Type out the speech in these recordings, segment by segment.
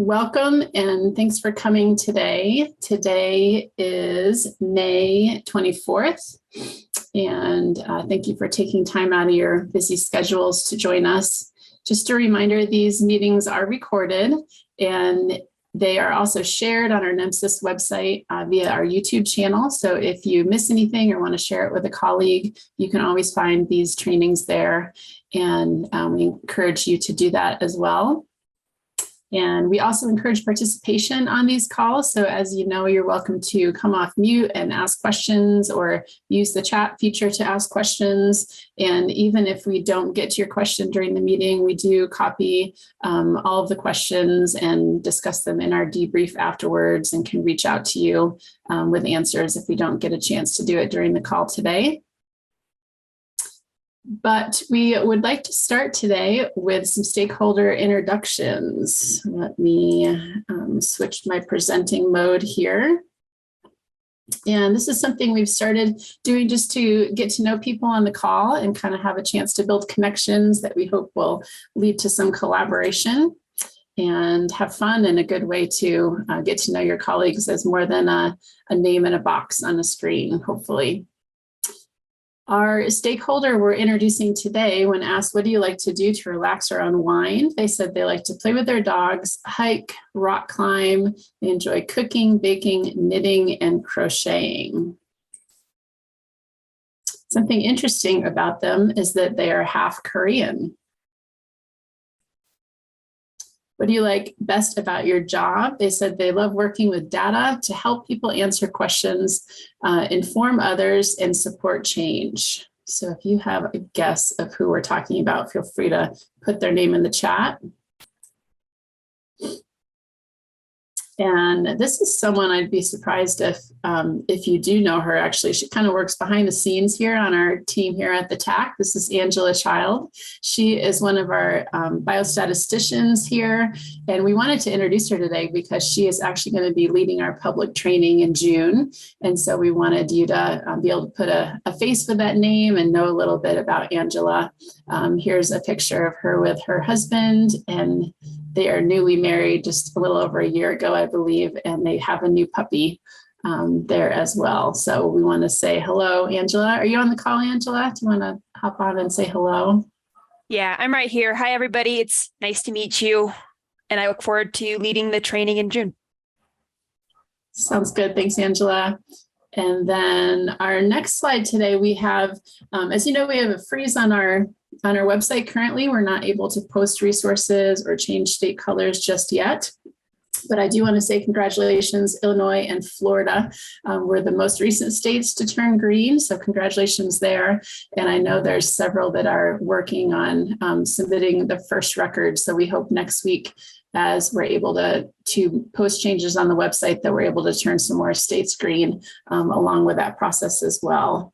Welcome and thanks for coming today. Today is May 24th, and thank you for taking time out of your busy schedules to join us. Just a reminder, these meetings are recorded and they are also shared on our NEMSIS website via our YouTube channel. So if you miss anything or want to share it with a colleague, you can always find these trainings there, and we encourage you to do that as well. And we also encourage participation on these calls. So as you know, you're welcome to come off mute and ask questions or use the chat feature to ask questions. And even if we don't get to your question during the meeting, we do copy all of the questions and discuss them in our debrief afterwards, and can reach out to you with answers if we don't get a chance to do it during the call today. But we would like to start today with some stakeholder introductions. Let me switch my presenting mode here. And this is something we've started doing just to get to know people on the call and kind of have a chance to build connections that we hope will lead to some collaboration and have fun, and a good way to get to know your colleagues as more than a name in a box on a screen, hopefully. Our stakeholder we're introducing today, when asked, what do you like to do to relax or unwind? They said they like to play with their dogs, hike, rock climb. They enjoy cooking, baking, knitting, and crocheting. Something interesting about them is that they are half Korean. What do you like best about your job? They said they love working with data to help people answer questions, inform others, and support change. So if you have a guess of who we're talking about, feel free to put their name in the chat. And this is someone I'd be surprised if you do know her. Actually, she kind of works behind the scenes here on our team here at the TAC. This is Angela Child. She is one of our biostatisticians here. And we wanted to introduce her today because she is actually going to be leading our public training in June. And so we wanted you to be able to put a face with that name and know a little bit about Angela. Here's a picture of her with her husband, and they are newly married just a little over a year ago, I believe, and they have a new puppy there as well. So we want to say hello, Angela. Are you on the call, Angela? Do you want to hop on and say hello? Yeah, I'm right here. Hi, everybody. It's nice to meet you, and I look forward to leading the training in June. Sounds good. Thanks, Angela. And then our next slide today, we have, as you know, we have a freeze on our website currently. We're not able to post resources or change state colors just yet. But I do want to say congratulations, Illinois and Florida were the most recent states to turn green. So congratulations there. And I know there's several that are working on submitting the first record. So we hope next week, as we're able to post changes on the website, that we're able to turn some more states green along with that process as well.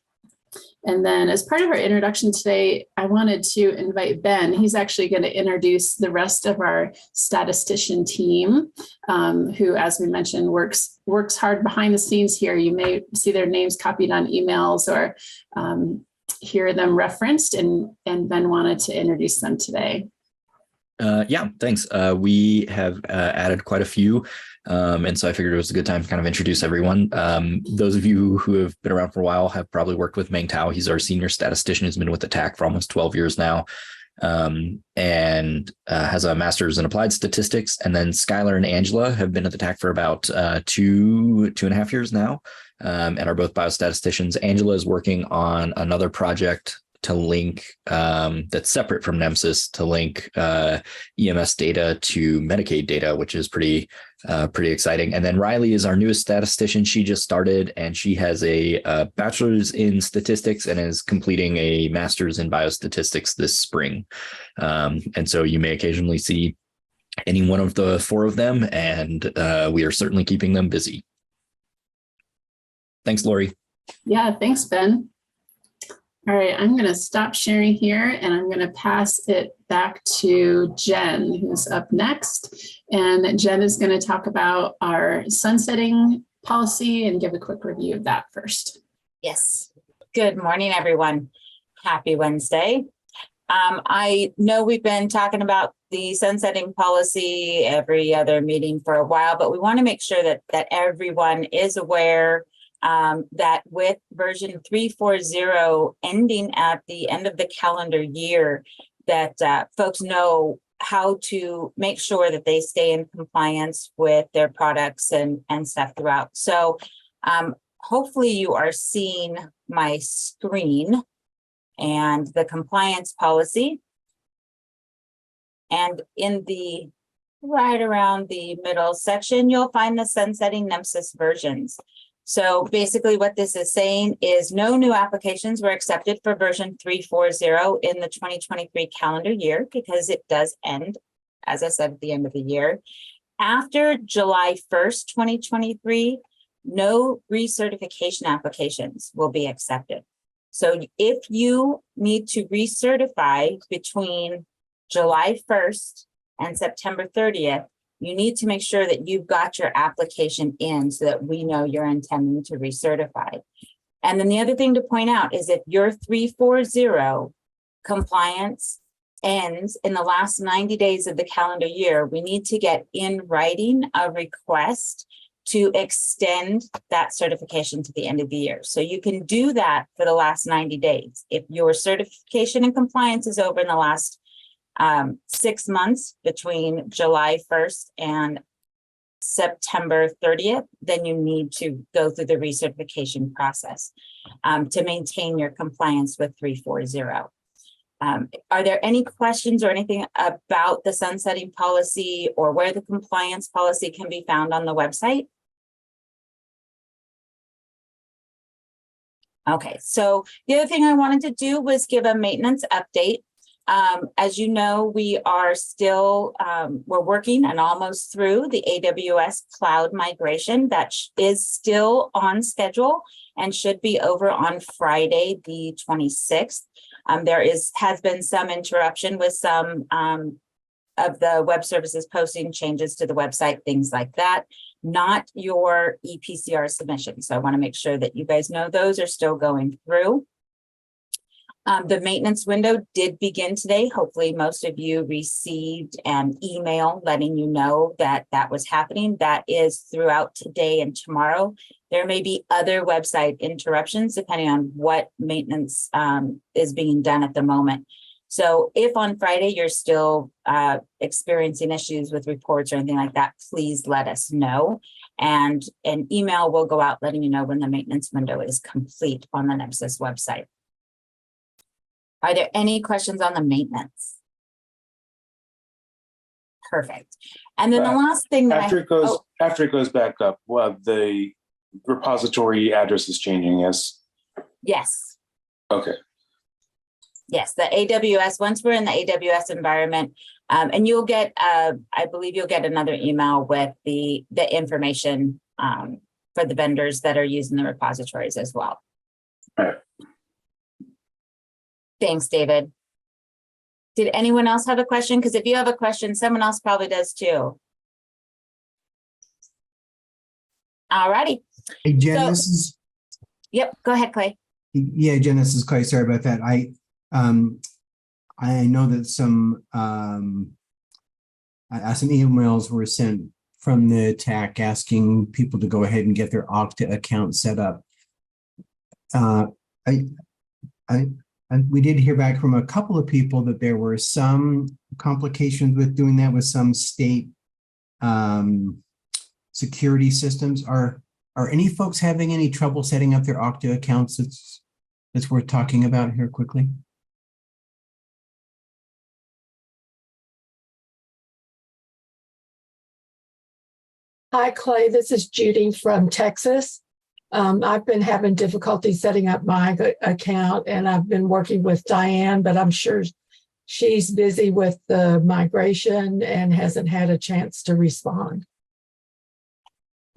And then as part of our introduction today, I wanted to invite Ben. He's actually going to introduce the rest of our statistician team, who, as we mentioned, works hard behind the scenes here. You may see their names copied on emails or hear them referenced, and Ben wanted to introduce them today. Yeah, thanks. We have added quite a few. And so I figured it was a good time to kind of introduce everyone. Those of you who have been around for a while have probably worked with Meng Tao. He's our senior statistician who's been with the TAC for almost 12 years now, and has a master's in applied statistics. And then Skylar and Angela have been at the TAC for about two and a half years now, and are both biostatisticians. Angela is working on another project to link that's separate from NEMSIS, to link EMS data to Medicaid data, which is pretty exciting. And then Riley is our newest statistician. She just started, and she has a bachelor's in statistics and is completing a master's in biostatistics this spring. And so you may occasionally see any one of the four of them, and we are certainly keeping them busy. Thanks, Lauri. Yeah, thanks, Ben. All right, I'm going to stop sharing here, and I'm going to pass it back to Jen, who's up next. And Jen is going to talk about our sunsetting policy and give a quick review of that first. Yes. Good morning, everyone. Happy Wednesday. I know we've been talking about the sunsetting policy every other meeting for a while, but we want to make sure that everyone is aware that with version 3.4.0 ending at the end of the calendar year, that folks know how to make sure that they stay in compliance with their products and stuff throughout. So hopefully you are seeing my screen and the compliance policy. And in the right around the middle section, you'll find the sunsetting NEMSIS versions. So basically what this is saying is no new applications were accepted for version 3.4.0 in the 2023 calendar year, because it does end, as I said, at the end of the year. After July 1st, 2023, no recertification applications will be accepted. So if you need to recertify between July 1st and September 30th, you need to make sure that you've got your application in so that we know you're intending to recertify. And then the other thing to point out is if your 3.4.0 compliance ends in the last 90 days of the calendar year, we need to get in writing a request to extend that certification to the end of the year. So you can do that for the last 90 days. If your certification and compliance is over in the last 6 months between July 1st and September 30th, then you need to go through the recertification process to maintain your compliance with 3.4.0. Are there any questions or anything about the sunsetting policy or where the compliance policy can be found on the website? Okay, so the other thing I wanted to do was give a maintenance update. As you know, we are still, we're working and almost through the AWS cloud migration that is still on schedule and should be over on Friday, the 26th. There has been some interruption with some of the web services posting changes to the website, things like that, not your ePCR submission. So I want to make sure that you guys know those are still going through. The maintenance window did begin today. Hopefully most of you received an email letting you know that that was happening. That is throughout today and tomorrow. There may be other website interruptions depending on what maintenance is being done at the moment. So if on Friday you're still experiencing issues with reports or anything like that, please let us know. And an email will go out letting you know when the maintenance window is complete on the NEMSIS website. Are there any questions on the maintenance? Perfect. And then the last thing that after it goes back up, well, the repository address is changing. Yes. Yes. Okay. Yes, the AWS. Once we're in the AWS environment, and you'll get, I believe you'll get another email with the information for the vendors that are using the repositories as well. All right. Thanks, David. Did anyone else have a question? Because if you have a question, someone else probably does too. All righty. Hey, Jen, So, this is, yep, go ahead, Clay. yeah, Jen, this is Clay. Sorry about that. I know that some emails were sent from the TAC asking people to go ahead and get their Okta account set up. We did hear back from a couple of people that there were some complications with doing that with some state security systems. Are any folks having any trouble setting up their Okta accounts that's worth talking about here quickly? Hi, Clay. This is Judy from Texas. I've been having difficulty setting up my account, and I've been working with Diane, but I'm sure she's busy with the migration and hasn't had a chance to respond.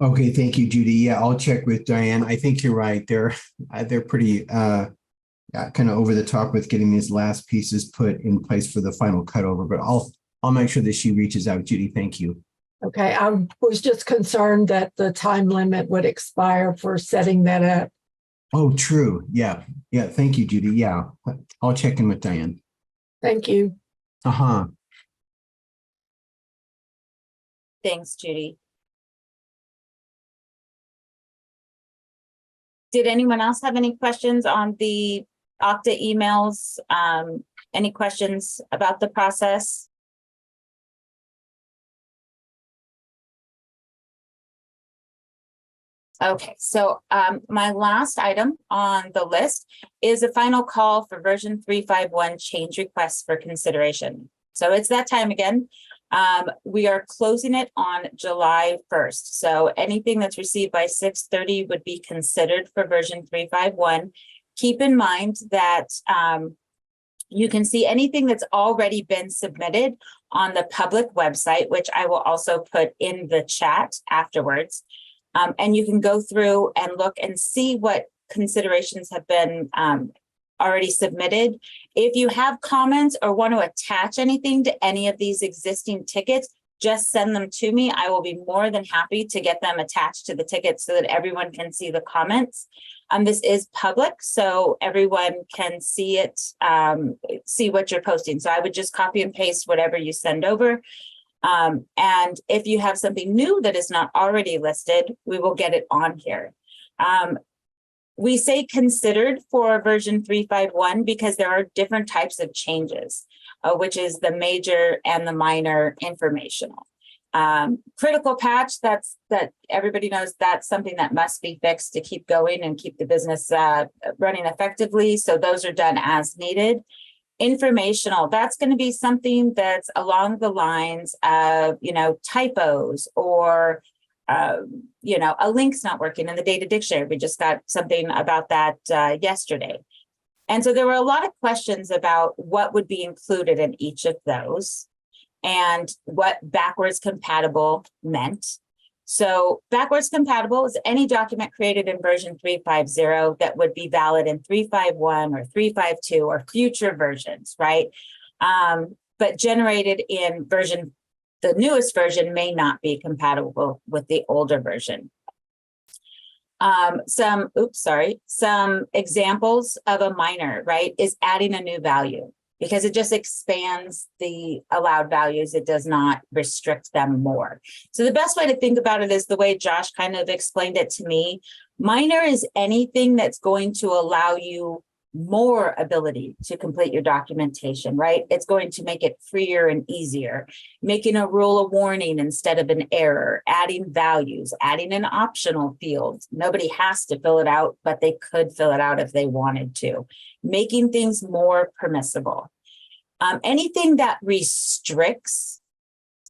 Okay, thank you, Judy. Yeah, I'll check with Diane. I think you're right. They're pretty kind of over the top with getting these last pieces put in place for the final cutover. But I'll make sure that she reaches out. Judy, thank you. Okay, I was just concerned that the time limit would expire for setting that up. Oh, true. Yeah. Yeah. Thank you, Judy. Yeah. I'll check in with Diane. Thank you. Uh-huh. Thanks, Judy. Did anyone else have any questions on the Okta emails? Any questions about the process? Okay, so my last item on the list is a final call for version 351 change requests for consideration. So it's that time again. We are closing it on July 1st. So anything that's received by 6:30 would be considered for version 351. Keep in mind that you can see anything that's already been submitted on the public website, which I will also put in the chat afterwards. And you can go through and look and see what considerations have been already submitted. If you have comments or want to attach anything to any of these existing tickets, just send them to me. I will be more than happy to get them attached to the tickets so that everyone can see the comments. This is public, so everyone can see it, see what you're posting. So I would just copy and paste whatever you send over. And if you have something new that is not already listed, we will get it on here. We say considered for version 351 because there are different types of changes, which is the major and the minor informational. Critical patch, that everybody knows that's something that must be fixed to keep going and keep the business running effectively. So those are done as needed. Informational, that's going to be something that's along the lines of, typos or, a link's not working in the data dictionary. We just got something about that yesterday. And so there were a lot of questions about what would be included in each of those and what backwards compatible meant. So backwards compatible is any document created in version 350 that would be valid in 351 or 352 or future versions, right? But generated in the newest version may not be compatible with the older version. Some examples of a minor, right, is adding a new value because it just expands the allowed values. It does not restrict them more. So the best way to think about it is the way Josh kind of explained it to me. Minor is anything that's going to allow you more ability to complete your documentation, right? It's going to make it freer and easier, making a rule a warning instead of an error, adding values, adding an optional field. Nobody has to fill it out, but they could fill it out if they wanted to, making things more permissible. Anything that restricts,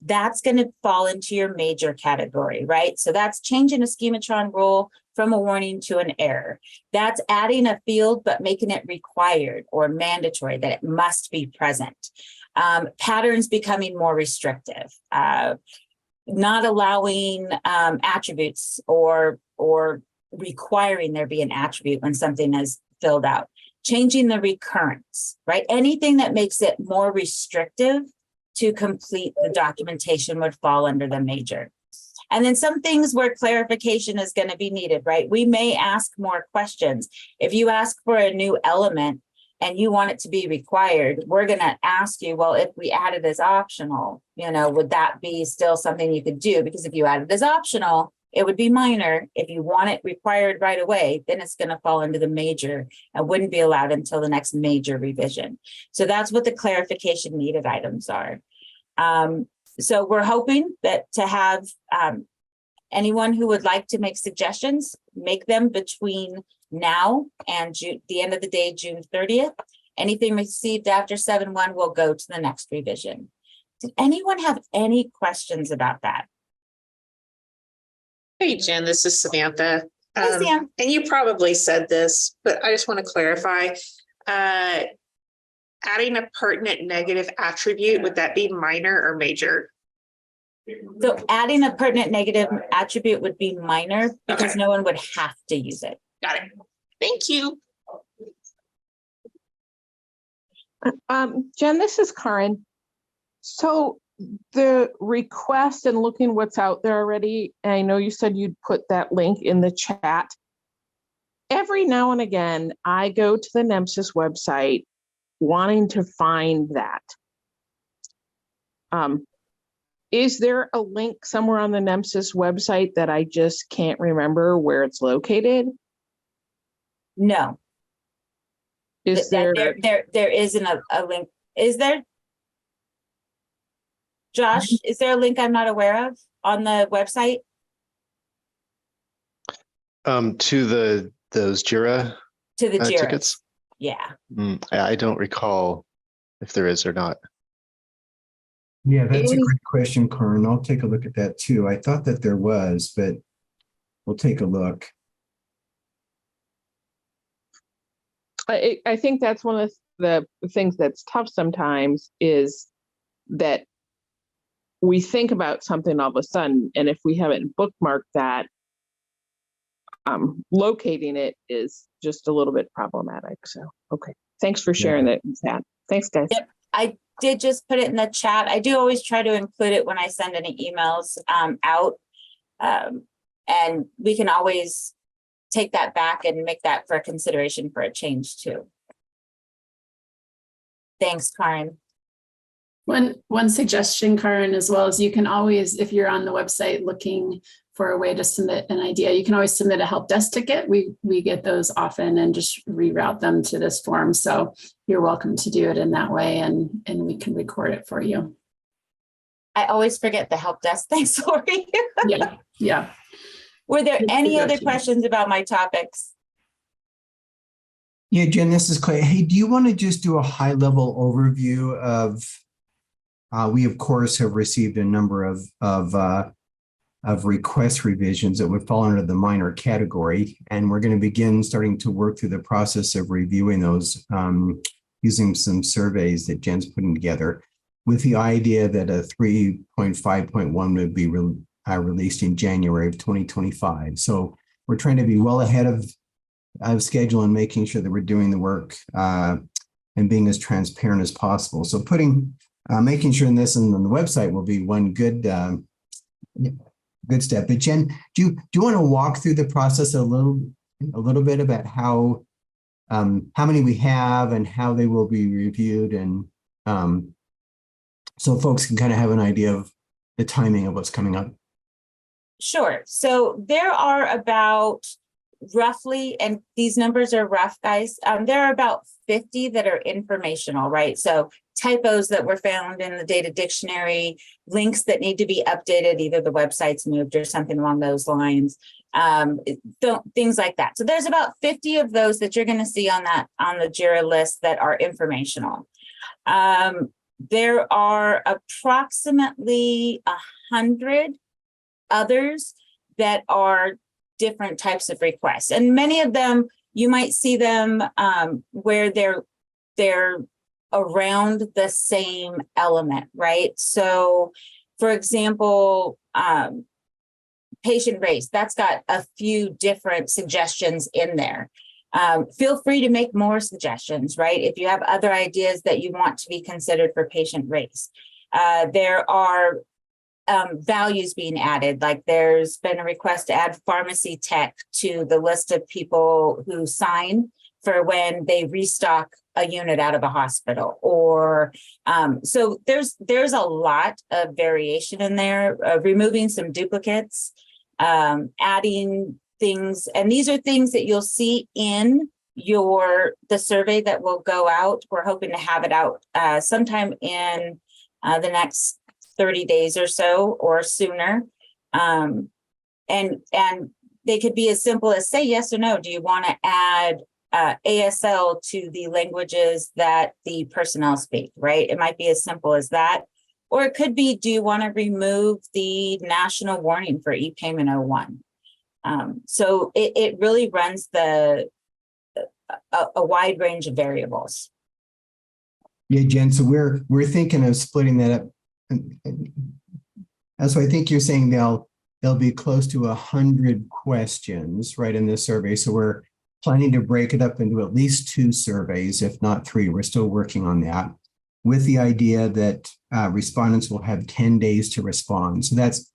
that's going to fall into your major category, right? So that's changing a schematron rule from a warning to an error. That's adding a field, but making it required or mandatory that it must be present. Patterns becoming more restrictive, not allowing attributes or requiring there be an attribute when something is filled out. Changing the recurrence, right? Anything that makes it more restrictive to complete the documentation would fall under the major. And then some things where clarification is going to be needed, right? We may ask more questions. If you ask for a new element and you want it to be required, we're going to ask you, well, if we add it as optional, would that be still something you could do? Because if you add it as optional, it would be minor. If you want it required right away, then it's going to fall into the major and wouldn't be allowed until the next major revision. So that's what the clarification needed items are. So we're hoping that to have anyone who would like to make suggestions, make them between now and the end of the day, June 30th. Anything received after 7/1 will go to the next revision. Did anyone have any questions about that? Hey, Jen, this is Samantha. Hi, Sam. And you probably said this, but I just want to clarify. Adding a pertinent negative attribute, would that be minor or major? So adding a pertinent negative attribute would be minor because no one would have to use it. Got it. Thank you. Jen, this is Karen. So the request and looking what's out there already, and I know you said you'd put that link in the chat. Every now and again, I go to the NEMSIS website wanting to find that. Is there a link somewhere on the NEMSIS website that I just can't remember where it's located? No, Is there? there isn't a link. Is there? Josh, is there a link I'm not aware of on the website? To those JIRA To the JIRA. tickets? Yeah. I don't recall if there is or not. Yeah, that's a great question, Corin. I'll take a look at that too. I thought that there was, but we'll take a look. I think that's one of the things that's tough sometimes is that we think about something all of a sudden, and if we haven't bookmarked that, locating it is just a little bit problematic. So, okay. Thanks for sharing that. Thanks, guys. Yep. I did just put it in the chat. I do always try to include it when I send any emails out. And we can always take that back and make that for consideration for a change too. Thanks, Karen. One suggestion, Karen, as well, is you can always, if you're on the website looking for a way to submit an idea, you can always submit a help desk ticket. We get those often and just reroute them to this form. So you're welcome to do it in that way, and we can record it for you. I always forget the help desk. Thanks, Lauri. Yeah. Were there any other questions about my topics? Yeah, Jen, this is Clay. Hey, do you want to just do a high-level overview of? We of course have received a number of request revisions that would fall under the minor category, and we're going to begin starting to work through the process of reviewing those using some surveys that Jen's putting together, with the idea that a 3.5.1 would be released in January of 2025. So we're trying to be well ahead of schedule and making sure that we're doing the work and being as transparent as possible. So making sure this on the website will be one good step. But Jen, do you want to walk through the process a little bit about how many we have and how they will be reviewed, and so folks can kind of have an idea of the timing of what's coming up? Sure. So there are about roughly, and these numbers are rough, guys, there are about 50 that are informational, right? So typos that were found in the data dictionary, links that need to be updated, either the website's moved or something along those lines, things like that. So there's about 50 of those that you're going to see on the JIRA list that are informational. There are approximately 100 others that are different types of requests, and many of them you might see them where they're around the same element, right? So, for example, patient race, that's got a few different suggestions in there. Feel free to make more suggestions, right? If you have other ideas that you want to be considered for patient race. There are values being added, like there's been a request to add pharmacy tech to the list of people who sign for when they restock a unit out of a hospital, or so there's a lot of variation in there, removing some duplicates, adding things, and these are things that you'll see in the survey that will go out. We're hoping to have it out sometime in the next 30 days or so or sooner. And they could be as simple as say yes or no. Do you want to add ASL to the languages that the personnel speak, right? It might be as simple as that. Or it could be, do you want to remove the national warning for e-payment 01? So it really runs a wide range of variables. Yeah, Jen, so we're thinking of splitting that up. And so I think you're saying there'll be close to 100 questions, right, in this survey. So we're planning to break it up into at least 2 surveys, if not 3. We're still working on that, with the idea that respondents will have 10 days to respond. So that's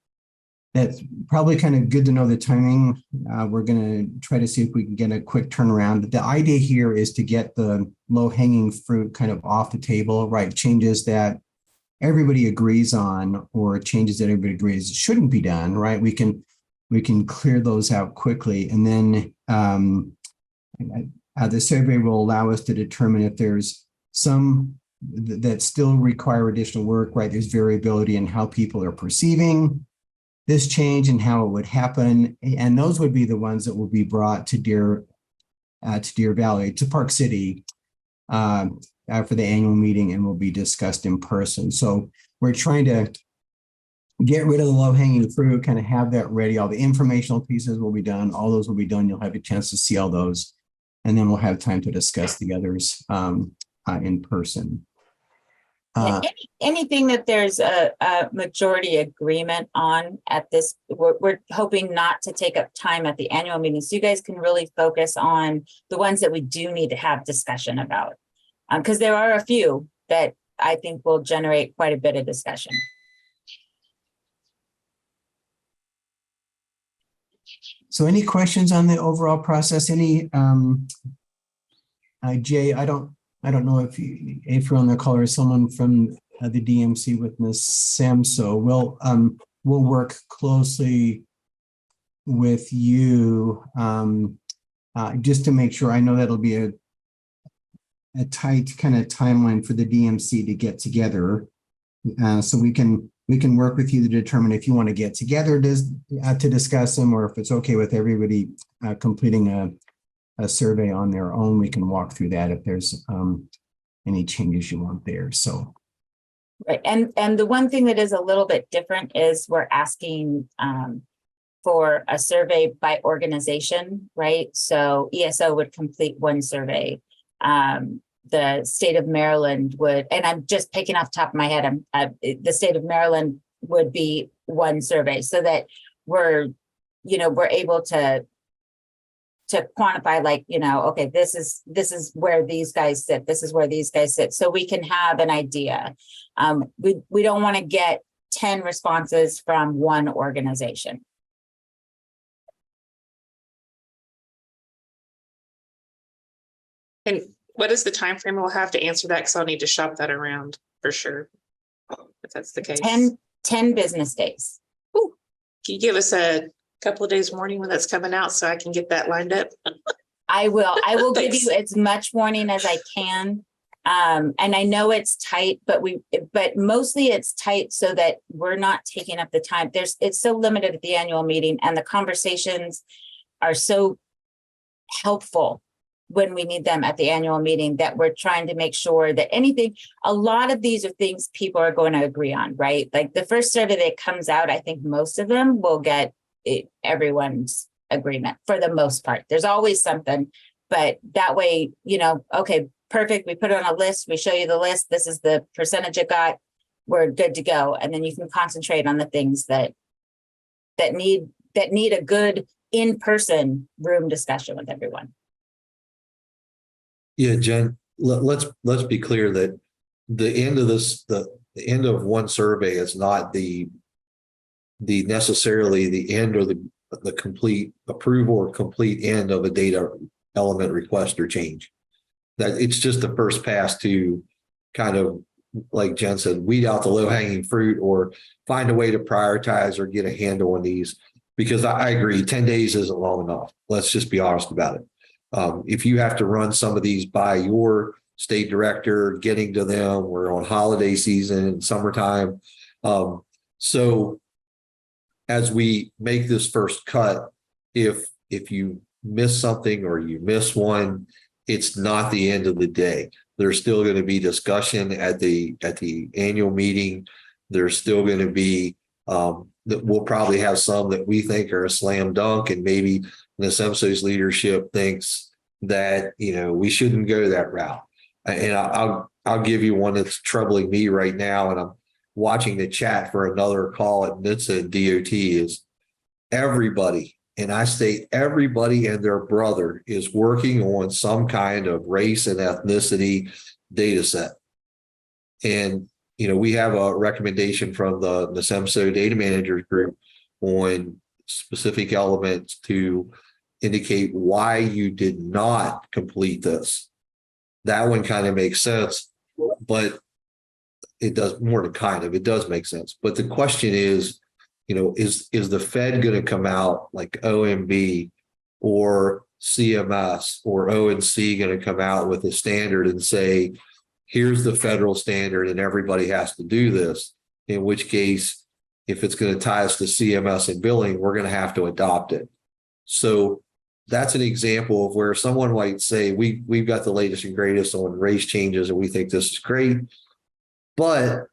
probably kind of good to know the timing. We're going to try to see if we can get a quick turnaround. The idea here is to get the low-hanging fruit kind of off the table, right? Changes that everybody agrees on, or changes that everybody agrees shouldn't be done, right? We can clear those out quickly. And then the survey will allow us to determine if there's some that still require additional work, right? There's variability in how people are perceiving this change and how it would happen. And those would be the ones that will be brought to Deer Valley, to Park City for the annual meeting, and will be discussed in person. So we're trying to get rid of the low-hanging fruit, kind of have that ready. All the informational pieces will be done. All those will be done. You'll have a chance to see all those. And then we'll have time to discuss the others in person. Anything that there's a majority agreement on at this, we're hoping not to take up time at the annual meeting, so you guys can really focus on the ones that we do need to have discussion about. Because there are a few that I think will generate quite a bit of discussion. So any questions on the overall process? Any, Jay, I don't know if you're on the call or someone from the DMC with Ms. Samso. We'll work closely with you just to make sure. I know that'll be a tight kind of timeline for the DMC to get together. So we can work with you to determine if you want to get together to discuss them, or if it's okay with everybody completing a survey on their own. We can walk through that if there's any changes you want there. So, right, and the one thing that is a little bit different is we're asking for a survey by organization, right? So ESO would complete one survey. The state of Maryland would, and I'm just picking off the top of my head, the state of Maryland would be one survey, so that we're able to quantify, like, okay, this is where these guys sit, this is where these guys sit, so we can have an idea. We don't want to get 10 responses from one organization. And what is the time frame we'll have to answer that? Because I'll need to shop that around for sure, if that's the case. 10 business days. Ooh. Can you give us a couple of days warning when that's coming out so I can get that lined up? I will give you as much warning as I can. And I know it's tight, but mostly it's tight so that we're not taking up the time. It's so limited at the annual meeting, and the conversations are so helpful when we need them at the annual meeting, that we're trying to make sure that a lot of these are things people are going to agree on, right? Like the first survey that comes out, I think most of them will get everyone's agreement for the most part. There's always something, but that way, okay, perfect. We put it on a list. We show you the list. This is the percentage it got. We're good to go. And then you can concentrate on the things that need a good in-person room discussion with everyone. Yeah, Jen, let's be clear that the end of this, the end of one survey is not the necessarily the end or the complete approval or complete end of a data element request or change. That it's just the first pass to kind of, like Jen said, weed out the low-hanging fruit or find a way to prioritize or get a handle on these. Because I agree, 10 days isn't long enough. Let's just be honest about it. If you have to run some of these by your state director, getting to them, we're on holiday season, summertime. So as we make this first cut, if you miss something or you miss one, it's not the end of the day. There's still going to be discussion at the annual meeting. There's still going to be that we'll probably have some that we think are a slam dunk, and maybe NEMSIS leadership thinks that we shouldn't go that route. And I'll give you one that's troubling me right now, and I'm watching the chat for another call at NHTSA and DOT. Is everybody, and I say everybody and their brother, is working on some kind of race and ethnicity data set. And we have a recommendation from the NEMSIS data managers group on specific elements to indicate why you did not complete this. That one kind of makes sense, but it does more than kind of, it does make sense. But the question is, is the Fed going to come out like OMB or CMS or ONC going to come out with a standard and say, here's the federal standard and everybody has to do this, in which case, if it's going to tie us to CMS and billing, we're going to have to adopt it. So that's an example of where someone might say, we've got the latest and greatest on race changes and we think this is great, but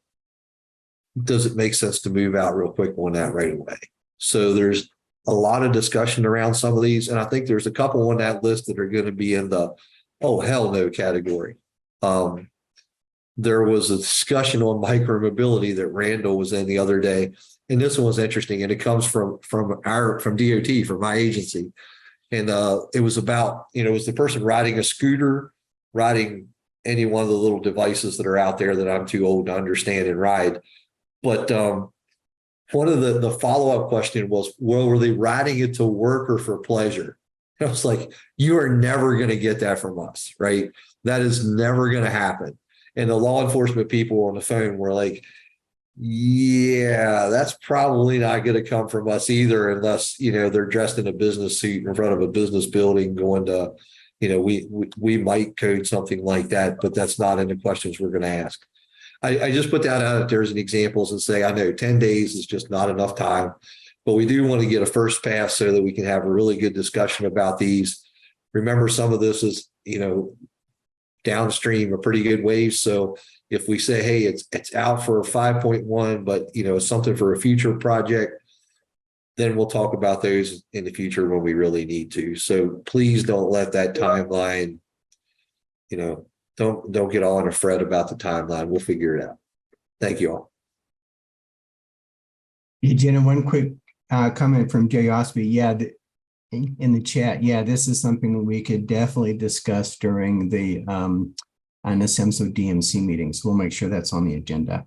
does it make sense to move out real quick on that right away? So there's a lot of discussion around some of these. And I think there's a couple on that list that are going to be in the, oh, hell no category. There was a discussion on micromobility that Randall was in the other day. And this one was interesting. And it comes from DOT, from my agency. And it was about, it was the person riding a scooter, riding any one of the little devices that are out there that I'm too old to understand and ride. But one of the follow-up question was, well, were they riding it to work or for pleasure? And I was like, you are never going to get that from us, right? That is never going to happen. And the law enforcement people on the phone were like, yeah, that's probably not going to come from us either, unless, they're dressed in a business suit in front of a business building going to, we might code something like that, but that's not in the questions we're going to ask. I just put that out there as an examples and say, I know 10 days is just not enough time, but we do want to get a first pass so that we can have a really good discussion about these. Remember, some of this is, downstream a pretty good ways. So if we say, hey, it's out for 5.1, but it's something for a future project, then we'll talk about those in the future when we really need to. So please don't let that timeline, don't get all in a fret about the timeline. We'll figure it out. Thank you all. Yeah, Jenna, one quick comment from Jay Osby. Yeah, in the chat. Yeah, this is something that we could definitely discuss during the NEMSIS DMC meetings. We'll make sure that's on the agenda.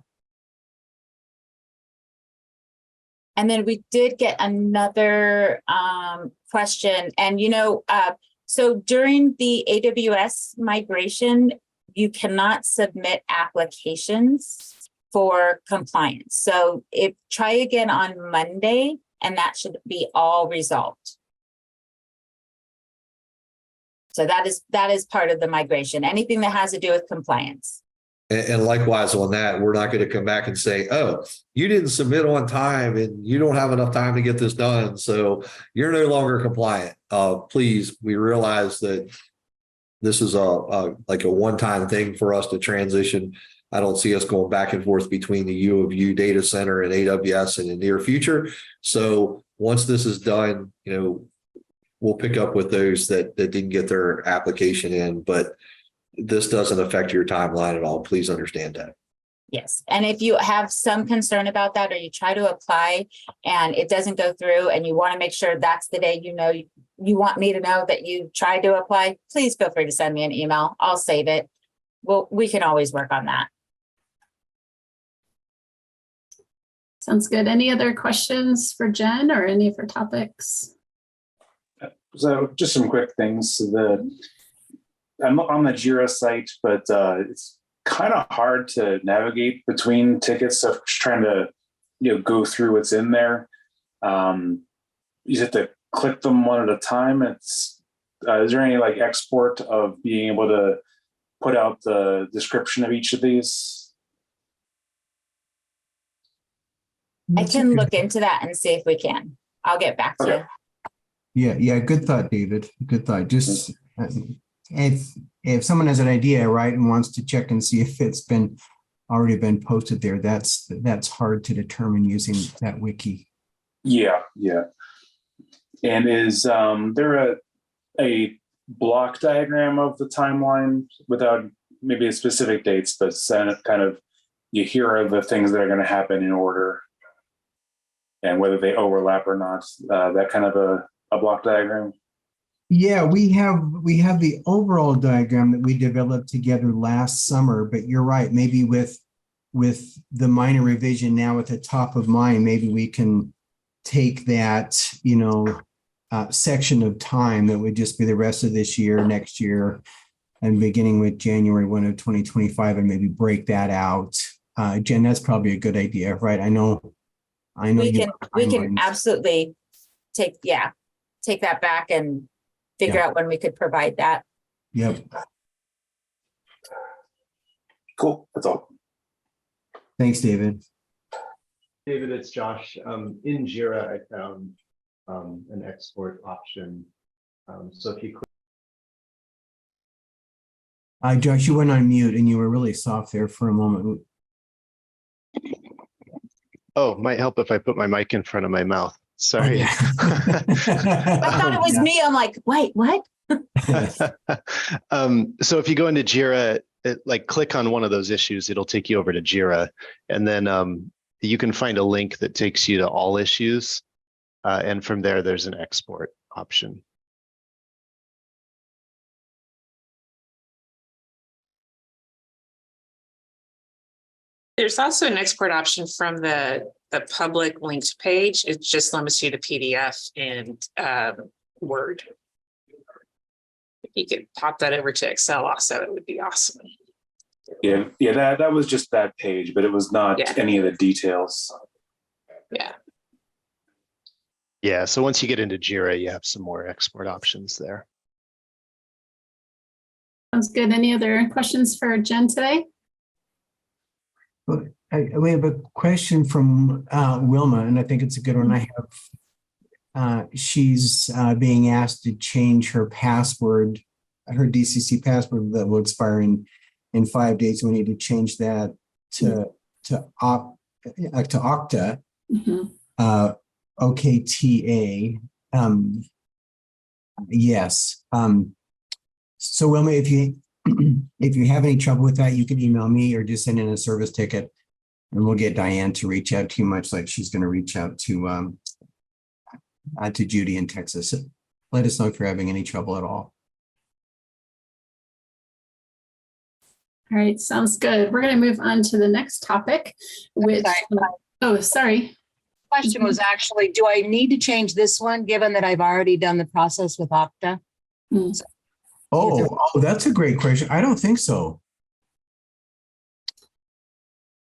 And then we did get another question. And, so during the AWS migration, you cannot submit applications for compliance. So try again on Monday, and that should be all resolved. So that is part of the migration, anything that has to do with compliance. And likewise on that, we're not going to come back and say, oh, you didn't submit on time and you don't have enough time to get this done, so you're no longer compliant. Please, we realize that this is like a one-time thing for us to transition. I don't see us going back and forth between the U of U data center and AWS in the near future. So once this is done, we'll pick up with those that didn't get their application in, but this doesn't affect your timeline at all. Please understand that. Yes. And if you have some concern about that, or you try to apply and it doesn't go through and you want to make sure that's the day, you want me to know that you tried to apply, please feel free to send me an email. I'll save it. Well, we can always work on that. Sounds good. Any other questions for Jen or any of her topics? So just some quick things. I'm on the JIRA site, but it's kind of hard to navigate between tickets. So just trying to go through what's in there. You have to click them one at a time. Is there any export of being able to put out the description of each of these? I can look into that and see if we can. I'll get back to you. Yeah. Good thought, David. Good thought. Just if someone has an idea, right, and wants to check and see if it's already been posted there, that's hard to determine using that wiki. Yeah. And is there a block diagram of the timeline without maybe specific dates, but kind of here are the things that are going to happen in order, and whether they overlap or not? That kind of a block diagram. Yeah, we have the overall diagram that we developed together last summer, but you're right. Maybe with the minor revision now at the top of mind, maybe we can take that, section of time that would just be the rest of this year, next year, and beginning with January 1 of 2025, and maybe break that out Jen, that's probably a good idea, right? I know. We you can, have we can timelines. absolutely take that back and figure Yeah. out when we could provide that. Yep. Cool. That's all. Thanks, David. David, it's Josh. In Jira, I found an export option. So if you click. Josh, you went on mute and you were really soft there for a moment. Oh, might help if I put my mic in front of my mouth. Sorry. Okay. I thought it was me. I'm like, wait, what? So if you go into Jira, click on one of those issues, it'll take you over to Jira, and then you can find a link that takes you to all issues, and from there, there's an export option. There's also an export option from the public linked page. It just limits you to PDF and Word. If you could pop that over to Excel also, it would be awesome. Yeah, that was just that page, but it was not any of the details. Yeah. Yeah, so once you get into Jira, you have some more export options there. Sounds good. Any other questions for Jen today? Well, we have a question from Wilma, and I think it's a good one. I have. She's being asked to change her password, her DCC password that will expire in 5 days. We need to change that to Okta, OKTA. Yes. So Wilma, if you have any trouble with that, you can email me or just send in a service ticket, and we'll get Diane to reach out to you, much like she's going to reach out to Judy in Texas. Let us know if you're having any trouble at all. All right, sounds good. We're going to move on to the next topic, which, sorry. Question was actually, do I need to change this one, given that I've already done the process with Okta? Oh, that's a great question. I don't think so.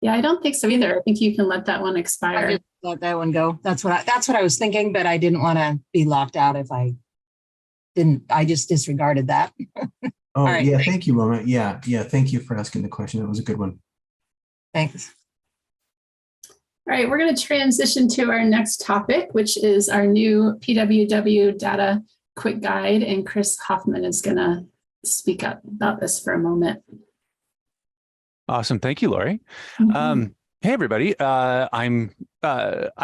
Yeah, I don't think so either. I think you can let that one I expire. just let that one go. That's what I was thinking, but I didn't want to be locked out if I didn't. I just disregarded that. Oh, All right, yeah. Thank you, Wilma. Yeah. Thank you for asking the question. That was a good one. Thanks. All right, we're going to transition to our next topic, which is our new PWW data quick guide. And Chris Hoffman is going to speak up about this for a moment. Awesome. Thank you, Lauri. Hey, everybody. I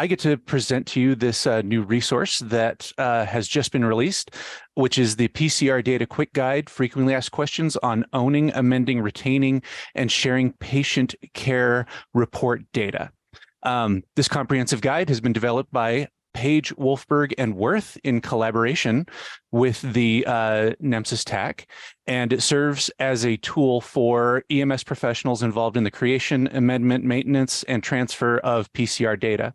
get to present to you this new resource that has just been released, which is the PCR Data Quick Guide, Frequently Asked Questions on Owning, Amending, Retaining, and Sharing Patient Care Report Data. This comprehensive guide has been developed by Page, Wolfberg, and Worth in collaboration with the NEMSIS TAC, and it serves as a tool for EMS professionals involved in the creation, amendment, maintenance, and transfer of PCR data.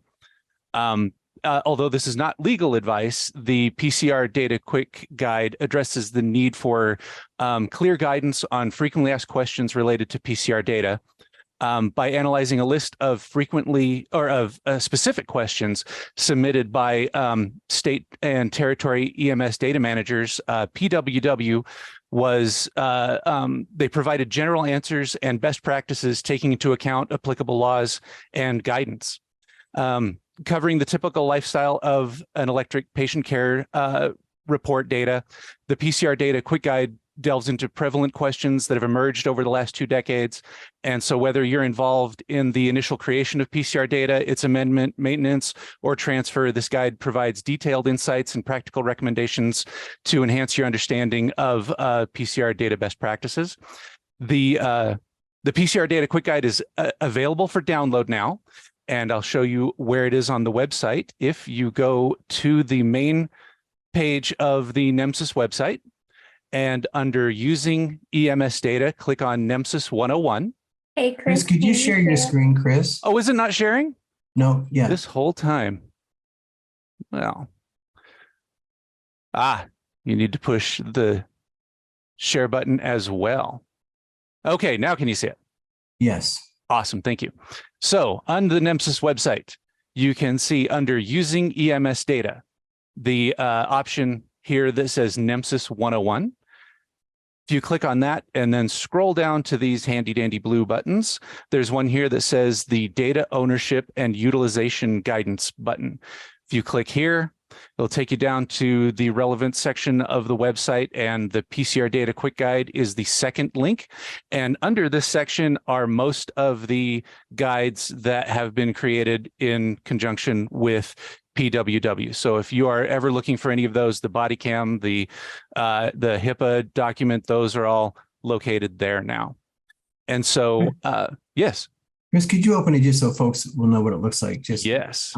Although this is not legal advice, the PCR Data Quick Guide addresses the need for clear guidance on frequently asked questions related to PCR data. By analyzing a list of specific questions submitted by state and territory EMS data managers, PWW they provided general answers and best practices taking into account applicable laws and guidance. Covering the typical lifestyle of an electric patient care report data, the PCR Data Quick Guide delves into prevalent questions that have emerged over the last 2 decades. And so whether you're involved in the initial creation of PCR data, its amendment, maintenance, or transfer, this guide provides detailed insights and practical recommendations to enhance your understanding of PCR data best practices. The PCR Data Quick Guide is available for download now, and I'll show you where it is on the website. If you go to the main page of the NEMSIS website, and under Using EMS Data, click on NEMSIS 101. Hey, Chris, could you share your screen, Chris? Oh, is it not sharing? No, yeah. This whole time. Well. You need to push the share button as well. Okay, now can you see it? Yes. Awesome. Thank you. So on the NEMSIS website, you can see under using EMS data, the option here that says NEMSIS 101. If you click on that and then scroll down to these handy dandy blue buttons, there's one here that says the data ownership and utilization guidance button. If you click here, it'll take you down to the relevant section of the website, and the PCR data quick guide is the second link. And under this section are most of the guides that have been created in conjunction with PWW. So if you are ever looking for any of those, the body cam, the HIPAA document, those are all located there now. And so, yes. Chris, could you open it just so folks will know what it looks like? Just yes.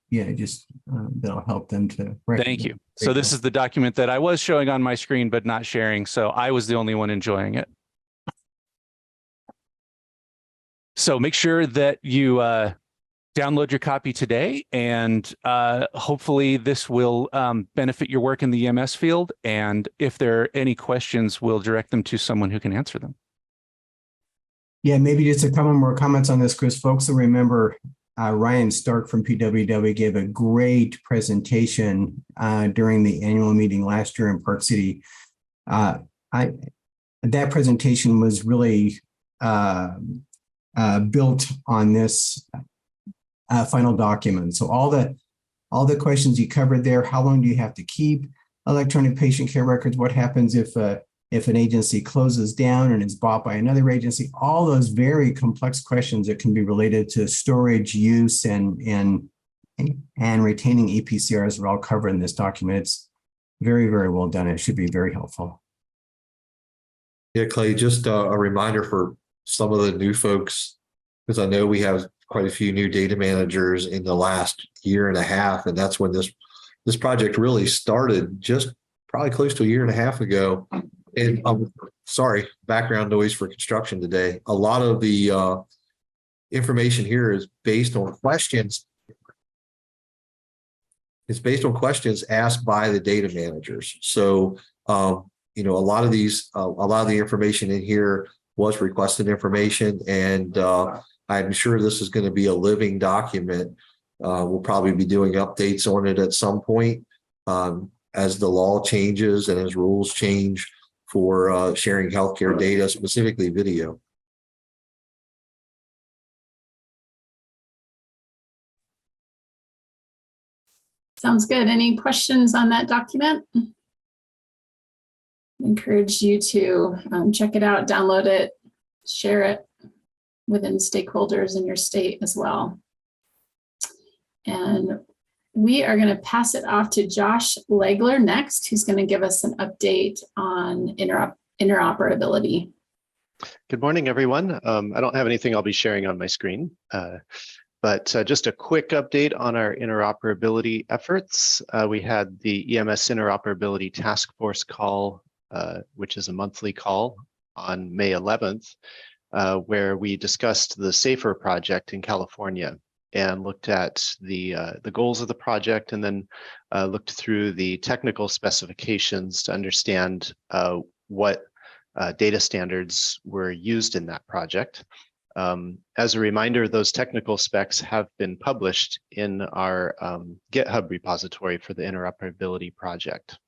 Yeah, just that'll help them to. Thank you. So this is the document that I was showing on my screen, but not sharing. So I was the only one enjoying it. So make sure that you download your copy today, and hopefully this will benefit your work in the EMS field. And if there are any questions, we'll direct them to someone who can answer them. Yeah, maybe just a couple more comments on this, Chris. Folks will remember Ryan Stark from PWW gave a great presentation during the annual meeting last year in Park City. That presentation was really built on this final document. So all the questions you covered there: how long do you have to keep electronic patient care records? What happens if an agency closes down and is bought by another agency? All those very complex questions that can be related to storage, use, and retaining EPCRs are all covered in this document. It's very, very well done. It should be very helpful. Yeah, Clay, just a reminder for some of the new folks, because I know we have quite a few new data managers in the last year and a half, and that's when this project really started, just probably close to a year and a half ago. And sorry, background noise for construction today. A lot of the information here is based on questions. It's based on questions asked by the data managers. So, you know, a lot of the information in here was requested information, and I'm sure this is going to be a living document. We'll probably be doing updates on it at some point as the law changes and as rules change for sharing healthcare data, specifically video. Sounds good. Any questions on that document? I encourage you to check it out, download it, share it within stakeholders in your state as well. And we are going to pass it off to Josh Legler next, who's going to give us an update on interoperability. Good morning, everyone. I don't have anything I'll be sharing on my screen, but just a quick update on our interoperability efforts. We had the EMS Interoperability Task Force call, which is a monthly call, on May 11th, where we discussed the SAFER project in California and looked at the goals of the project, and then looked through the technical specifications to understand what data standards were used in that project. As a reminder, those technical specs have been published in our GitHub repository for the interoperability project.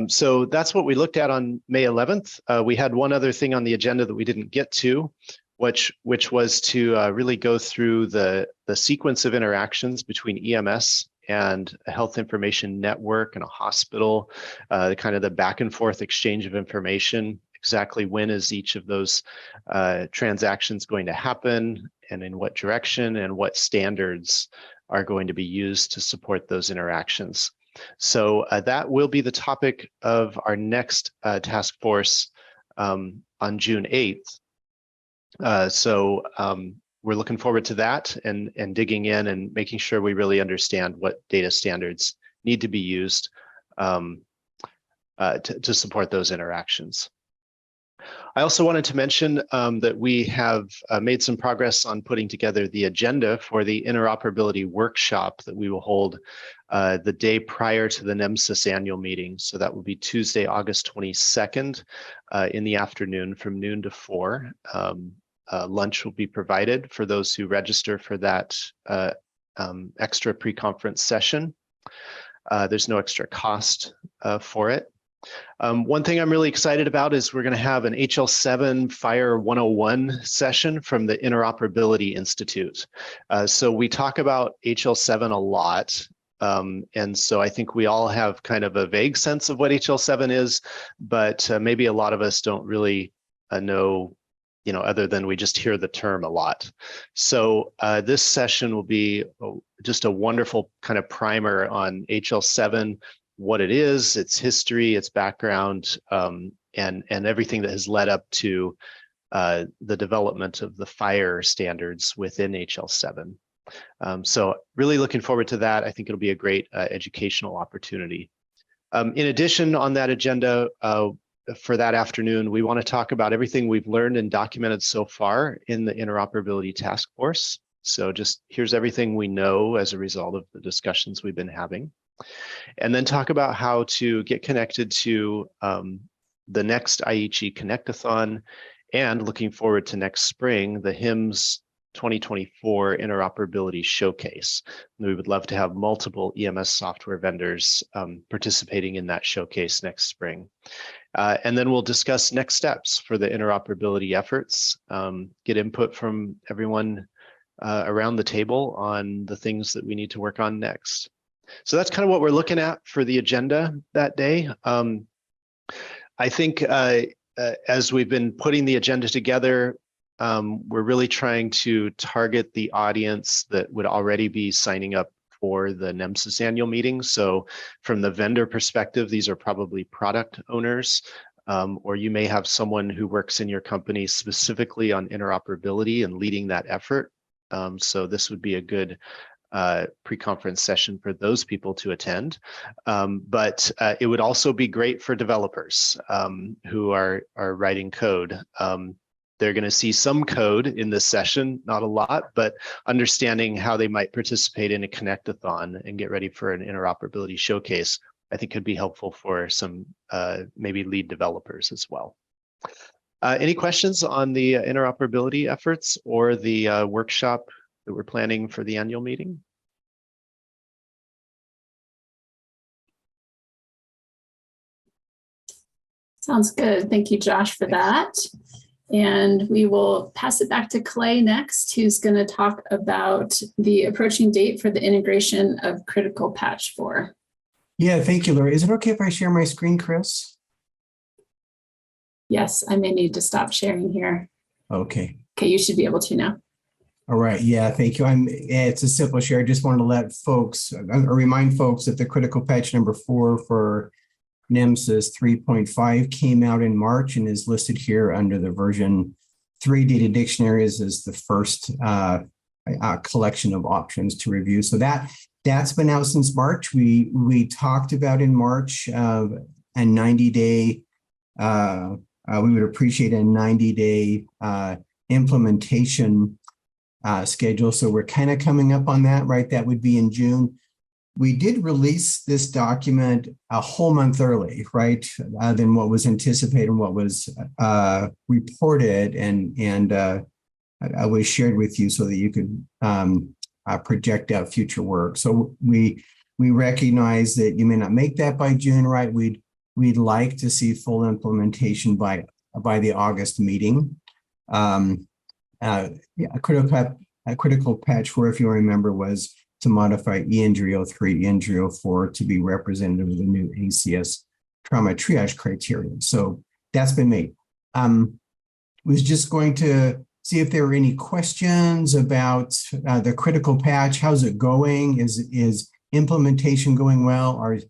So that's what we looked at on May 11th. We had one other thing on the agenda that we didn't get to, which was to really go through the sequence of interactions between EMS and a health information network and a hospital, kind of the back and forth exchange of information. Exactly when is each of those transactions going to happen, and in what direction, and what standards are going to be used to support those interactions. So that will be the topic of our next task force on June 8th. So we're looking forward to that and digging in and making sure we really understand what data standards need to be used to support those interactions. I also wanted to mention that we have made some progress on putting together the agenda for the interoperability workshop that we will hold the day prior to the NEMSIS annual meeting. So that will be Tuesday, August 22nd in the afternoon from noon to 4. lunch will be provided for those who register for that extra pre-conference session. There's no extra cost for it. One thing I'm really excited about is we're going to have an HL7 Fire 101 session from the Interoperability Institute. So we talk about HL7 a lot. And so I think we all have kind of a vague sense of what HL7 is, but maybe a lot of us don't really know, other than we just hear the term a lot. So this session will be just a wonderful kind of primer on HL7, what it is, its history, its background, and everything that has led up to the development of the fire standards within HL7. So really looking forward to that. I think it'll be a great educational opportunity. In addition, on that agenda for that afternoon, we want to talk about everything we've learned and documented so far in the Interoperability Task Force. So just here's everything we know as a result of the discussions we've been having. And then talk about how to get connected to the next IHE Connect-a-thon, and looking forward to next spring, the HIMSS 2024 Interoperability Showcase. We would love to have multiple EMS software vendors participating in that showcase next spring. And then we'll discuss next steps for the interoperability efforts, get input from everyone around the table on the things that we need to work on next. So that's kind of what we're looking at for the agenda that day. I think as we've been putting the agenda together, we're really trying to target the audience that would already be signing up for the NEMSIS annual meeting. So from the vendor perspective, these are probably product owners, or you may have someone who works in your company specifically on interoperability and leading that effort. So this would be a good pre-conference session for those people to attend. But it would also be great for developers who are writing code. They're going to see some code in this session, not a lot, but understanding how they might participate in a Connect-a-thon and get ready for an interoperability showcase, I think could be helpful for some maybe lead developers as well. Any questions on the interoperability efforts or the workshop that we're planning for the annual meeting? Sounds good. Thank you, Josh, for that. And we will pass it back to Clay next, who's going to talk about the approaching date for the integration of Critical Patch 4. Yeah, thank you, Lauri. Is it okay if I share my screen, Chris? Yes, I may need to stop sharing here. Okay. Okay, you should be able to now. All right. Yeah, thank you. It's a simple share. I just wanted to let folks, remind folks that the critical patch number 4 for NEMSIS 3.5 came out in March and is listed here under the version 3 data dictionaries as the first collection of options to review. So that's been out since March. We talked about in March a 90-day. We would appreciate a 90-day implementation schedule. So we're kind of coming up on that, right? That would be in June. We did release this document a whole month early, right, than what was anticipated and what was reported, and I was shared with you so that you could project out future work. So we recognize that you may not make that by June, right? We'd like to see full implementation by the August meeting. A critical patch 4, if you remember, was to modify EN303, EN304 to be representative of the new ACS trauma triage criteria. So that's been made. Was just going to see if there were any questions about the critical patch. How's it going? Is implementation going well? Or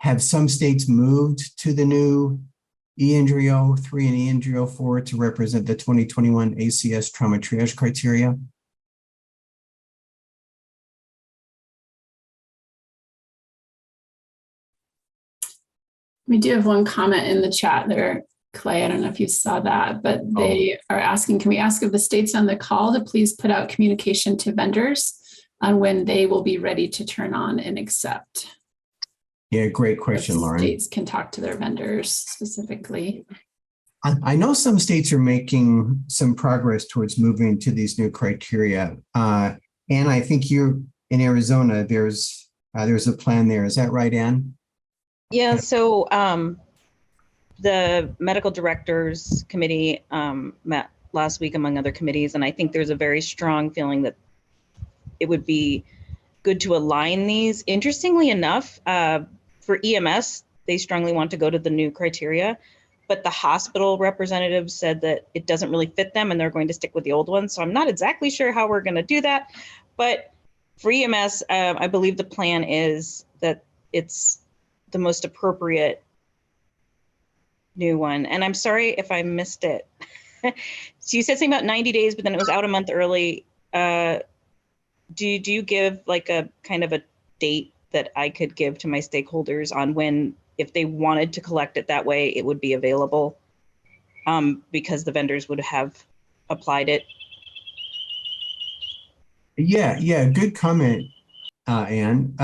have some states moved to the new EN303 and EN304 to represent the 2021 ACS trauma triage criteria? We do have one comment in the chat there, Clay. I don't know if you saw that, but they are asking, can we ask of the states on the call to please put out communication to vendors on when they will be ready to turn on and accept? Yeah, great question, Lauren. States can talk to their vendors specifically. I know some states are making some progress towards moving to these new criteria. And I think you're in Arizona, there's a plan there. Is that right, Ann? Yeah, so the medical directors committee met last week among other committees, and I think there's a very strong feeling that it would be good to align these. Interestingly enough, for EMS, they strongly want to go to the new criteria, but the hospital representative said that it doesn't really fit them and they're going to stick with the old ones. So I'm not exactly sure how we're going to do that. But for EMS, I believe the plan is that it's the most appropriate new one. And I'm sorry if I missed it. So you said something about 90 days, but then it was out a month early. Do you give like a kind of a date that I could give to my stakeholders on when, if they wanted to collect it that way, it would be available because the vendors would have applied it? Yeah, good comment, Ann.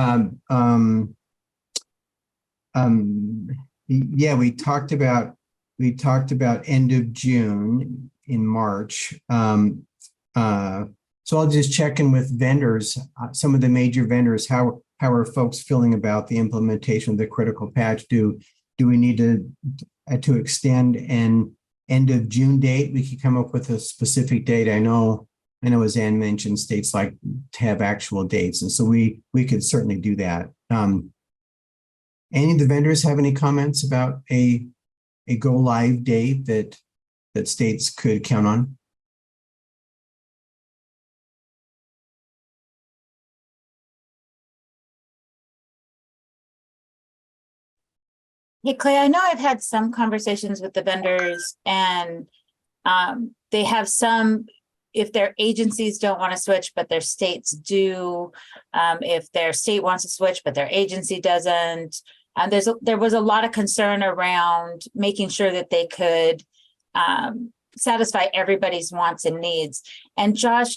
Yeah, we talked about end of June in March. So I'll just check in with vendors, some of the major vendors. How are folks feeling about the implementation of the critical patch? Do we need to extend an end of June date? We could come up with a specific date. I know as Ann mentioned, states like to have actual dates, and so we could certainly do that. Any of the vendors have any comments about a go live date that states could count on? Hey, Clay, I know I've had some conversations with the vendors, and they have some, if their agencies don't want to switch, but their states do, if their state wants to switch, but their agency doesn't. There was a lot of concern around making sure that they could satisfy everybody's wants and needs. And Josh,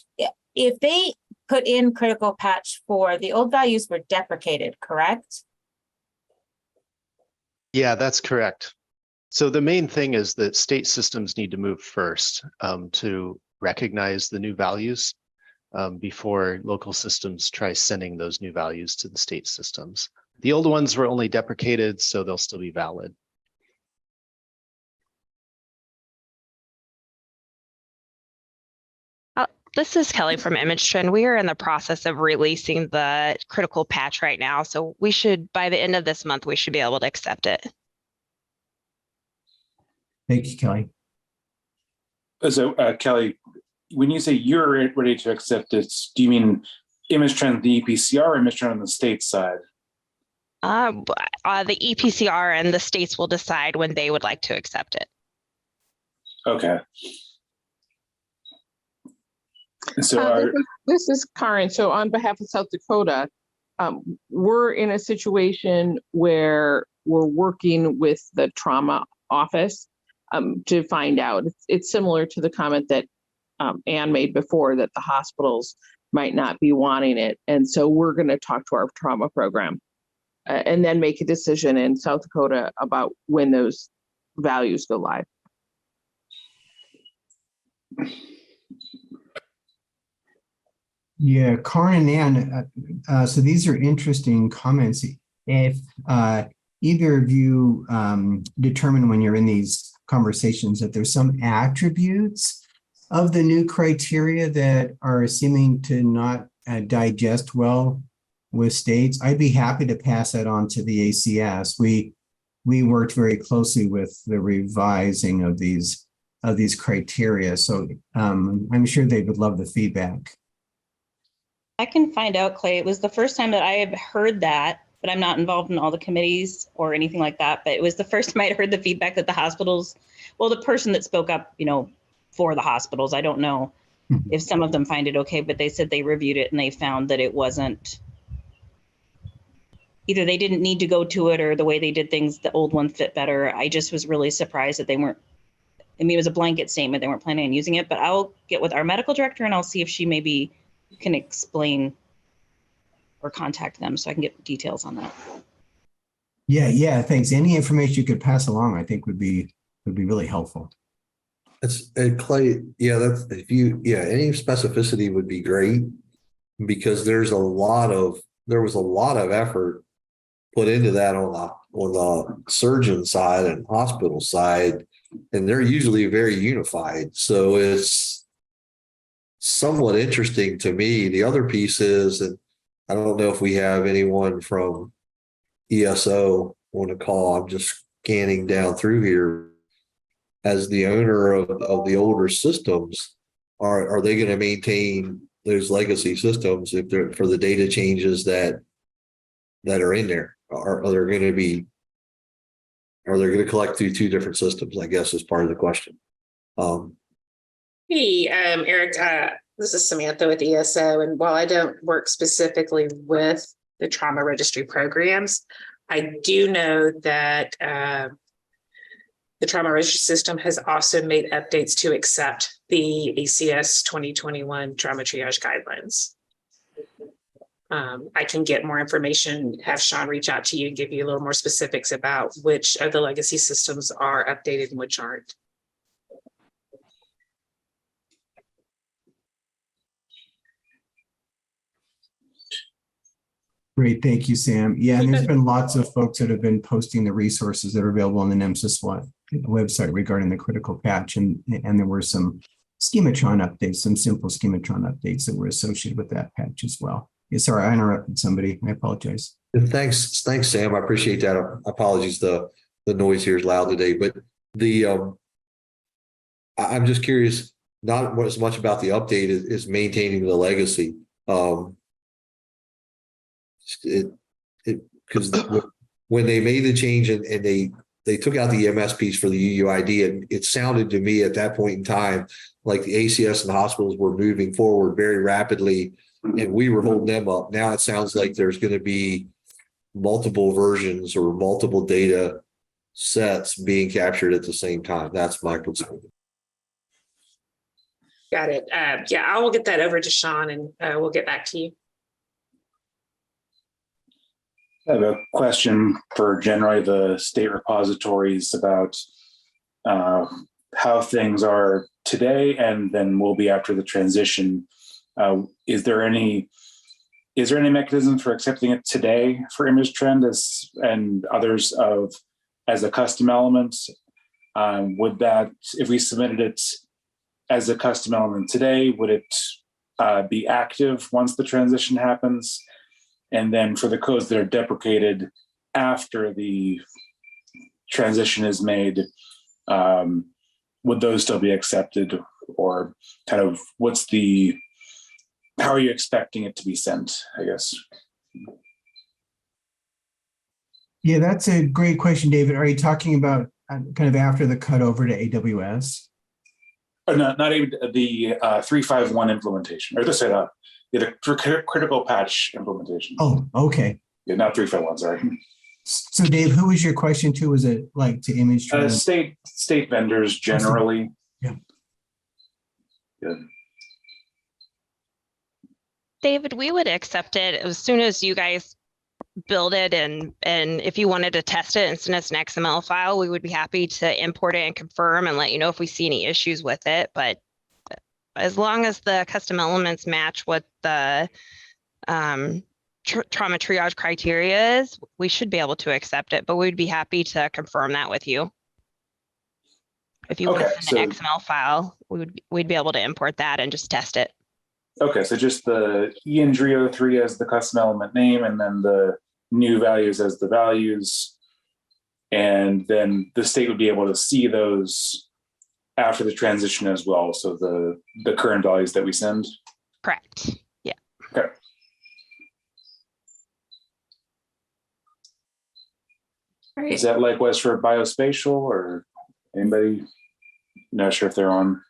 if they put in critical patch 4, the old values were deprecated, correct? Yeah, that's correct. So the main thing is that state systems need to move first to recognize the new values before local systems try sending those new values to the state systems. The old ones were only deprecated, so they'll still be valid. This is Kelly from ImageTrend. We are in the process of releasing the critical patch right now. So we should, by the end of this month, we should be able to accept it. Thank you, Kelly. So Kelly, when you say you're ready to accept it, do you mean ImageTrend, the EPCR, or ImageTrend on the state side? The EPCR and the states will decide when they would like to accept it. Okay. So this is Karen. So on behalf of South Dakota, we're in a situation where we're working with the trauma office to find out. It's similar to the comment that Ann made before, that the hospitals might not be wanting it. And so we're going to talk to our trauma program and then make a decision in South Dakota about when those values go live. Yeah, Karen and Ann, so these are interesting comments. If either of you determine when you're in these conversations that there's some attributes of the new criteria that are seeming to not digest well with states, I'd be happy to pass that on to the ACS. We worked very closely with the revising of these criteria, so I'm sure they would love the feedback. I can find out, Clay. It was the first time that I have heard that, but I'm not involved in all the committees or anything like that. But it was the first time I'd heard the feedback that the hospitals, well, the person that spoke up, for the hospitals, I don't know if some of them find it okay, but they said they reviewed it and they found that it wasn't, either they didn't need to go to it or the way they did things, the old one fit better. I just was really surprised that they weren't, it was a blanket statement. They weren't planning on using it, but I'll get with our medical director and I'll see if she maybe can explain or contact them so I can get details on that. Yeah, thanks. Any information you could pass along, I think would be would be really helpful. It's Clay. Yeah, that's any specificity would be great, because there was a lot of effort put into that on the surgeon side and hospital side, and they're usually very unified. So it's somewhat interesting to me. The other piece is, and I don't know if we have anyone from ESO on the call. I'm just scanning down through here. As the owner of the older systems, are they going to maintain those legacy systems if they're for the data changes that are in there? Are they going to collect through two different systems? I guess is part of the question. Hey, Eric, this is Samantha with ESO, and while I don't work specifically with the trauma registry programs, I do know that the trauma registry system has also made updates to accept the ACS 2021 trauma triage guidelines. I can get more information, have Sean reach out to you and give you a little more specifics about which of the legacy systems are updated and which aren't. Great, thank you, Sam. Yeah, and there's been lots of folks that have been posting the resources that are available on the NEMSIS website regarding the critical patch, and there were some schematron updates, some simple schematron updates that were associated with that patch as well. Yeah, sorry, I interrupted somebody. I apologize. Thanks, Sam. I appreciate that. Apologies, the noise here is loud today, but I'm just curious, not as much about the update is maintaining the legacy. Because when they made the change and they took out the EMS piece for the UUID, and it sounded to me at that point in time like the ACS and the hospitals were moving forward very rapidly, and we were holding them up. Now it sounds like there's going to be multiple versions or multiple data sets being captured at the same time. That's my concern. Got it. Yeah, I will get that over to Sean, and we'll get back to you. I have a question for generally the state repositories about how things are today and then will be after the transition. Is there any mechanism for accepting it today for image trend and others as a custom element? Would that, if we submitted it as a custom element today, would it be active once the transition happens? And then for the codes that are deprecated after the transition is made, would those still be accepted, or kind of how are you expecting it to be sent, I guess? Yeah, that's a great question, David. Are you talking about kind of after the cut over to AWS? Or not even the 351 implementation, or the critical patch implementation. Oh, okay. Yeah, not 351, sorry. So Dave, who was your question to? Was it like to image trend? State vendors generally. Yeah. Good. David, we would accept it as soon as you guys build it, and if you wanted to test it and send us an XML file, we would be happy to import it and confirm and let you know if we see any issues with it. But as long as the custom elements match what the trauma triage criteria is, we should be able to accept it, but we'd be happy to confirm that with you. If you want to send an XML file, we'd be able to import that and just test it. Okay, so just the EN303 as the custom element name, and then the new values as the values. And then the state would be able to see those after the transition as well. So the current values that we send. Correct. Yeah. Okay. All right. Is that likewise for biospatial, or anybody? Not sure if they're on.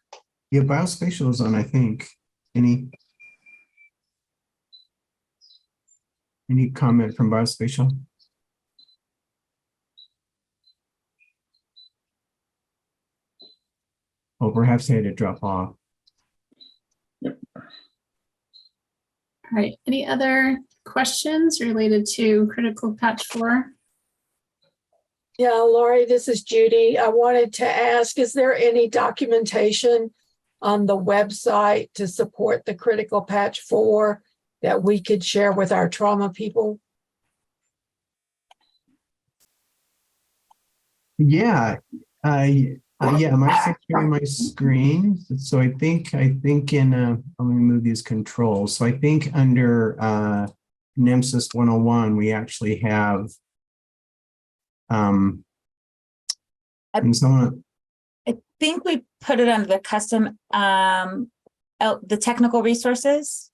Yeah, biospatial is on, I think. Any comment from biospatial? Oh, perhaps they had to drop off. Yep. All right. Any other questions related to critical patch 4? Yeah, Lauri, this is Judy. I wanted to ask, is there any documentation on the website to support the critical patch 4 that we could share with our trauma people? Yeah, am I sharing my screen? So I think in let me move these controls. So I think under NEMSIS 101, we actually have and someone. I think we put it under the custom, the technical resources.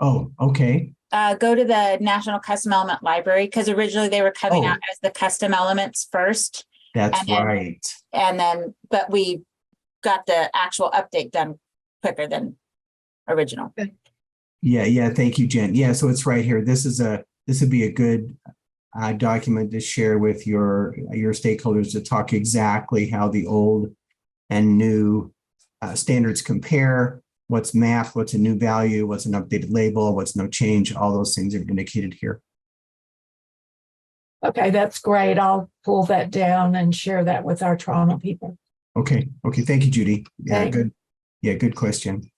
Oh, okay. Go to the National Custom Element Library, because originally they were coming out as the custom elements first. That's right. And then, but we got the actual update done quicker than original. Yeah. Thank you, Jen. Yeah, so it's right here. This would be a good document to share with your stakeholders to talk exactly how the old and new standards compare. What's mapped, what's a new value, what's an updated label, what's no change. All those things are indicated here. Okay, that's great. I'll pull that down and share that with our trauma people. Okay. Thank you, Judy. Yeah, Thanks. good. Yeah, good question.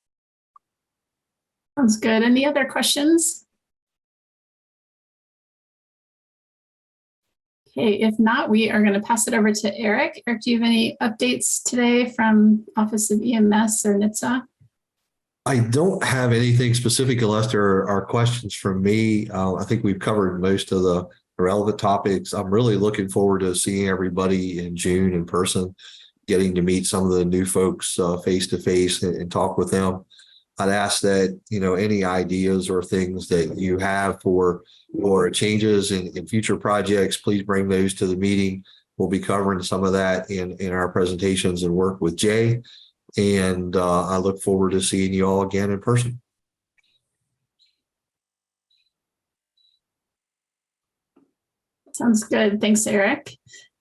Sounds good. Any other questions? Okay, if not, we are going to pass it over to Eric. Eric, do you have any updates today from Office of EMS or NHTSA? I don't have anything specific unless there are questions from me. I think we've covered most of the relevant topics. I'm really looking forward to seeing everybody in June in person, getting to meet some of the new folks face to face and talk with them. I'd ask that, any ideas or things that you have for changes in future projects, please bring those to the meeting. We'll be covering some of that in our presentations and work with Jay. And I look forward to seeing you all again in person. Sounds good. Thanks, Eric.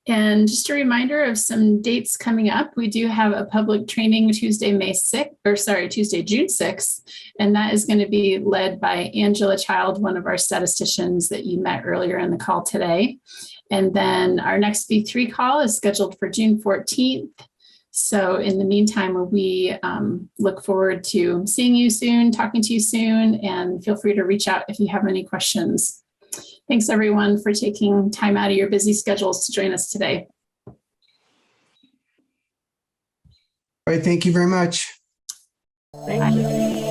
And just a reminder of some dates coming up. We do have a public training Tuesday, Tuesday, June 6th. And that is going to be led by Angela Child, one of our statisticians that you met earlier in the call today. And then our next V3 call is scheduled for June 14th. So in the meantime, we look forward to seeing you soon, talking to you soon, and feel free to reach out if you have any questions. Thanks, everyone, for taking time out of your busy schedules to join us today. All right, thank you very much. Thank you.